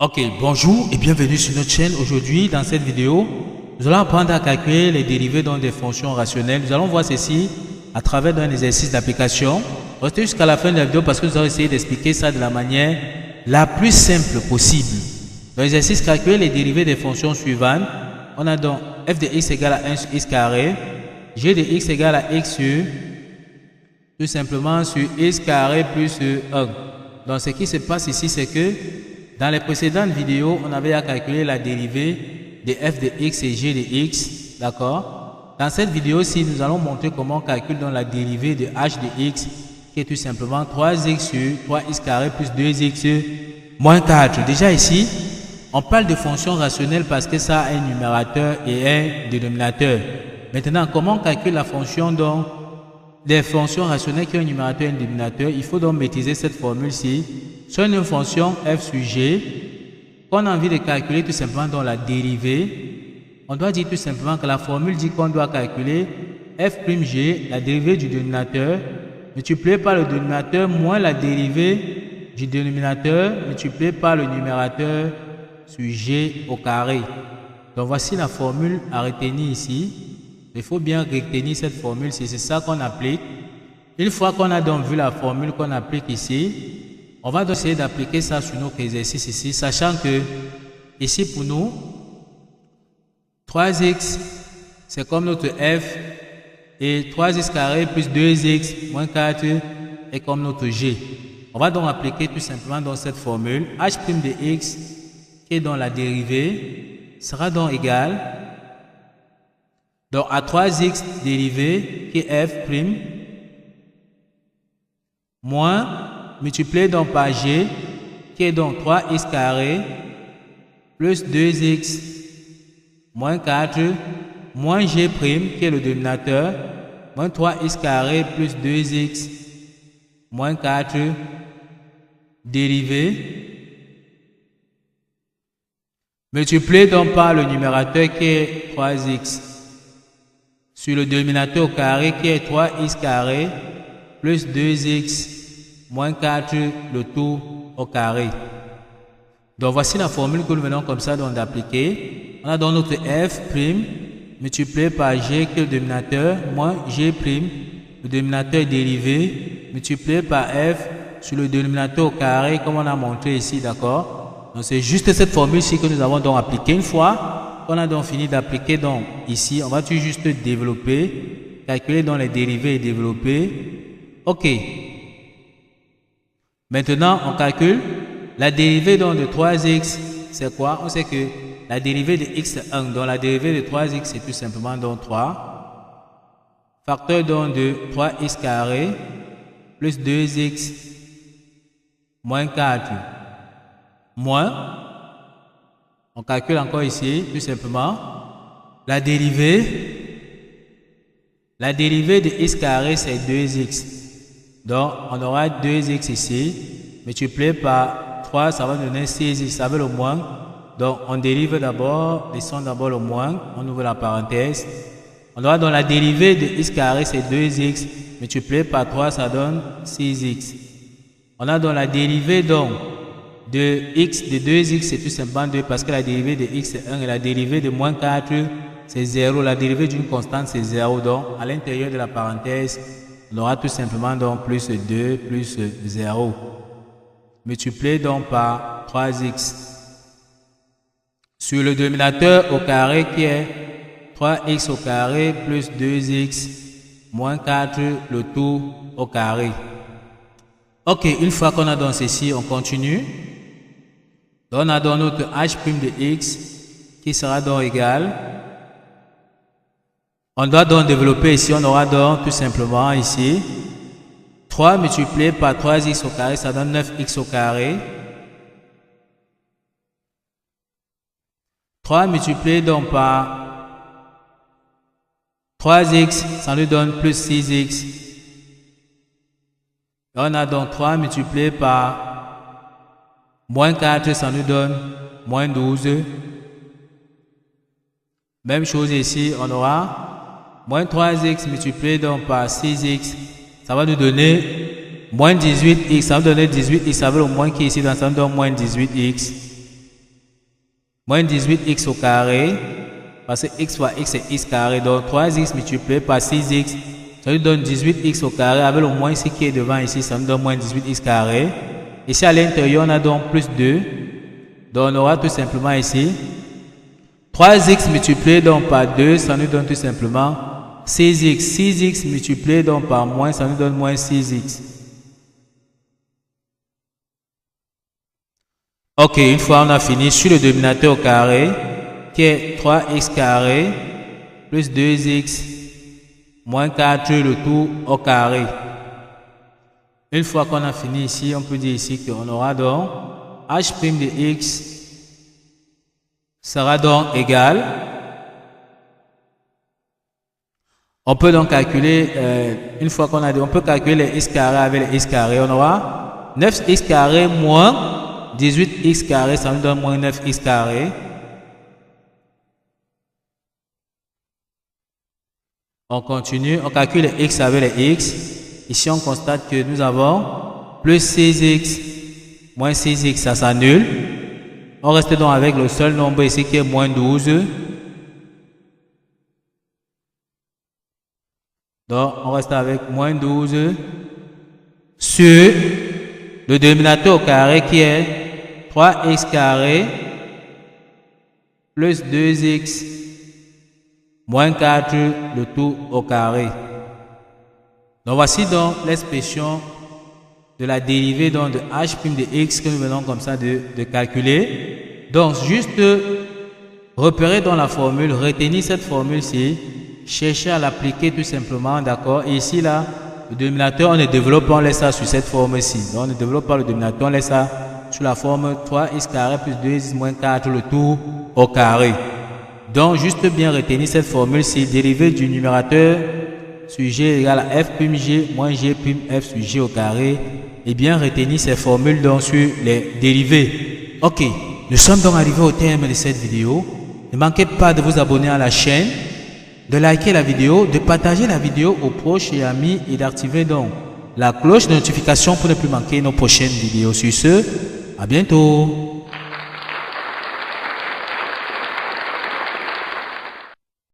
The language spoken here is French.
Ok, bonjour et bienvenue sur notre chaîne. Aujourd'hui, dans cette vidéo, nous allons apprendre à calculer les dérivés dans des fonctions rationnelles. Nous allons voir ceci à travers un exercice d'application. Restez jusqu'à la fin de la vidéo parce que nous allons essayer d'expliquer ça de la manière la plus simple possible. Dans l'exercice, calculer les dérivés des fonctions suivantes. On a donc f de x égale à 1 sur x carré, g de x égale à x sur, tout simplement sur x carré plus 1. Donc ce qui se passe ici, c'est que dans les précédentes vidéos, on avait à calculer la dérivée de f de x et g de x, d'accord? Dans cette vidéo-ci, nous allons montrer comment on calcule dans la dérivée de h de x, qui est tout simplement 3x sur 3x carré plus 2x sur moins 4. Déjà ici, on parle de fonctions rationnelles parce que ça a un numérateur et un dénominateur. Maintenant, comment on calcule la fonction donc des fonctions rationnelles qui ont un numérateur et un dénominateur? Il faut donc maîtriser cette formule-ci. Sur une fonction f sur g, qu'on a envie de calculer tout simplement dans la dérivée, on doit dire tout simplement que la formule dit qu'on doit calculer f'(g), la dérivée du dénominateur, multiplié par le dénominateur moins la dérivée du dénominateur, multiplié par le numérateur sur g au carré. Donc voici la formule à retenir ici. Il faut bien retenir cette formule, c'est ça qu'on applique. Une fois qu'on a donc vu la formule qu'on applique ici, on va donc essayer d'appliquer ça sur notre exercice ici, sachant que ici pour nous, 3x c'est comme notre f et 3x carré plus 2x moins 4 est comme notre g. On va donc appliquer tout simplement dans cette formule h' de x qui est dans la dérivée sera donc égal donc à 3x dérivée qui est f' moins multiplié donc par g qui est donc 3x carré plus 2x moins 4 moins g' qui est le dénominateur moins 3x carré plus 2x moins 4 dérivé multiplié donc par le numérateur qui est 3x sur le dénominateur au carré qui est 3x carré plus 2x moins 4 le tout au carré. Donc voici la formule que nous venons comme ça d'appliquer. On a donc notre f' multiplié par g qui est le dénominateur moins g', le dénominateur dérivé, multiplié par f sur le dénominateur au carré comme on a montré ici, d'accord? Donc c'est juste cette formule-ci que nous avons donc appliquée. Une fois qu'on a donc fini d'appliquer donc ici, on va tout juste développer, calculer dans les dérivés et développer. Ok. Maintenant, on calcule la dérivée donc de 3x, c'est quoi? On sait que la dérivée de x est 1, donc la dérivée de 3x c'est tout simplement donc 3. Facteur donc de 3x carré plus 2x moins 4 moins, on calcule encore ici tout simplement la dérivée de x carré c'est 2x. Donc, on aura 2x ici, multiplié par 3, ça va donner 6x, ça veut le moins. Donc, on dérive d'abord, descend d'abord le moins, on ouvre la parenthèse. On aura donc la dérivée de x carré, c'est 2x, multiplié par 3, ça donne 6x. On a donc la dérivée donc, de x, de 2x, c'est tout simplement 2, parce que la dérivée de x c'est 1 et la dérivée de moins 4, c'est 0. La dérivée d'une constante, c'est 0. Donc, à l'intérieur de la parenthèse, on aura tout simplement donc plus 2 plus 0 multiplié donc par 3x sur le dénominateur au carré qui est 3x au carré plus 2x moins 4 le tout au carré. Ok, une fois qu'on a donc ceci, on continue. Donc on a donc notre h' de x qui sera donc égal. On doit donc développer ici, on aura donc tout simplement ici 3 multiplié par 3x au carré, ça donne 9x au carré. 3 multiplié donc par 3x, ça nous donne plus 6x. Et on a donc 3 multiplié par moins 4, ça nous donne moins 12. Même chose ici, on aura moins 3x multiplié donc par 6x, ça va nous donner moins 18x, ça va nous donner 18x, ça veut le moins qui est ici, donc ça nous donne moins 18x. moins 18x au carré, parce que x fois x c'est x carré, donc 3x multiplié par 6x, ça nous donne 18x au carré, avec le moins ici qui est devant ici, ça nous donne moins 18x carré. Ici à l'intérieur, on a donc plus 2, donc on aura tout simplement ici 3x multiplié donc par 2, ça nous donne tout simplement 6x. 6x multiplié donc par moins, ça nous donne moins 6x. Ok, une fois on a fini sur le dénominateur au carré, qui est 3x carré plus 2x moins 4 le tout au carré. Une fois qu'on a fini ici, on peut dire ici qu'on aura donc h' de x sera donc égal. On peut donc calculer, une fois qu'on a dit, on peut calculer les x carrés avec les x carrés. On aura 9x carré moins 18x carré, ça nous donne moins 9x carré. On continue, on calcule les x avec les x. Ici, on constate que nous avons plus 6x moins 6x, ça s'annule. On reste donc avec le seul nombre ici qui est moins 12. Donc, on reste avec moins 12 sur le dénominateur au carré qui est 3x carré plus 2x moins 4 le tout au carré. Donc, voici donc l'expression de la dérivée donc de h' de x que nous venons comme ça de calculer. Donc, juste repérer dans la formule, retenir cette formule-ci, chercher à l'appliquer tout simplement, d'accord. Et ici, là, le dénominateur, on ne développe pas, on laisse ça sur cette forme-ci. Donc, on ne développe pas le dénominateur, on laisse ça sur la forme 3x carré plus 2x moins 4 le tout au carré. Donc, juste bien retenir cette formule-ci, dérivée du numérateur sur g égale à f' g moins g' f sur g au carré, et bien retenir ces formules donc sur les dérivés. Ok, nous sommes donc arrivés au terme de cette vidéo. Ne manquez pas de vous abonner à la chaîne, de liker la vidéo, de partager la vidéo aux proches et amis et d'activer donc la cloche de notification pour ne plus manquer nos prochaines vidéos. Sur ce, à bientôt.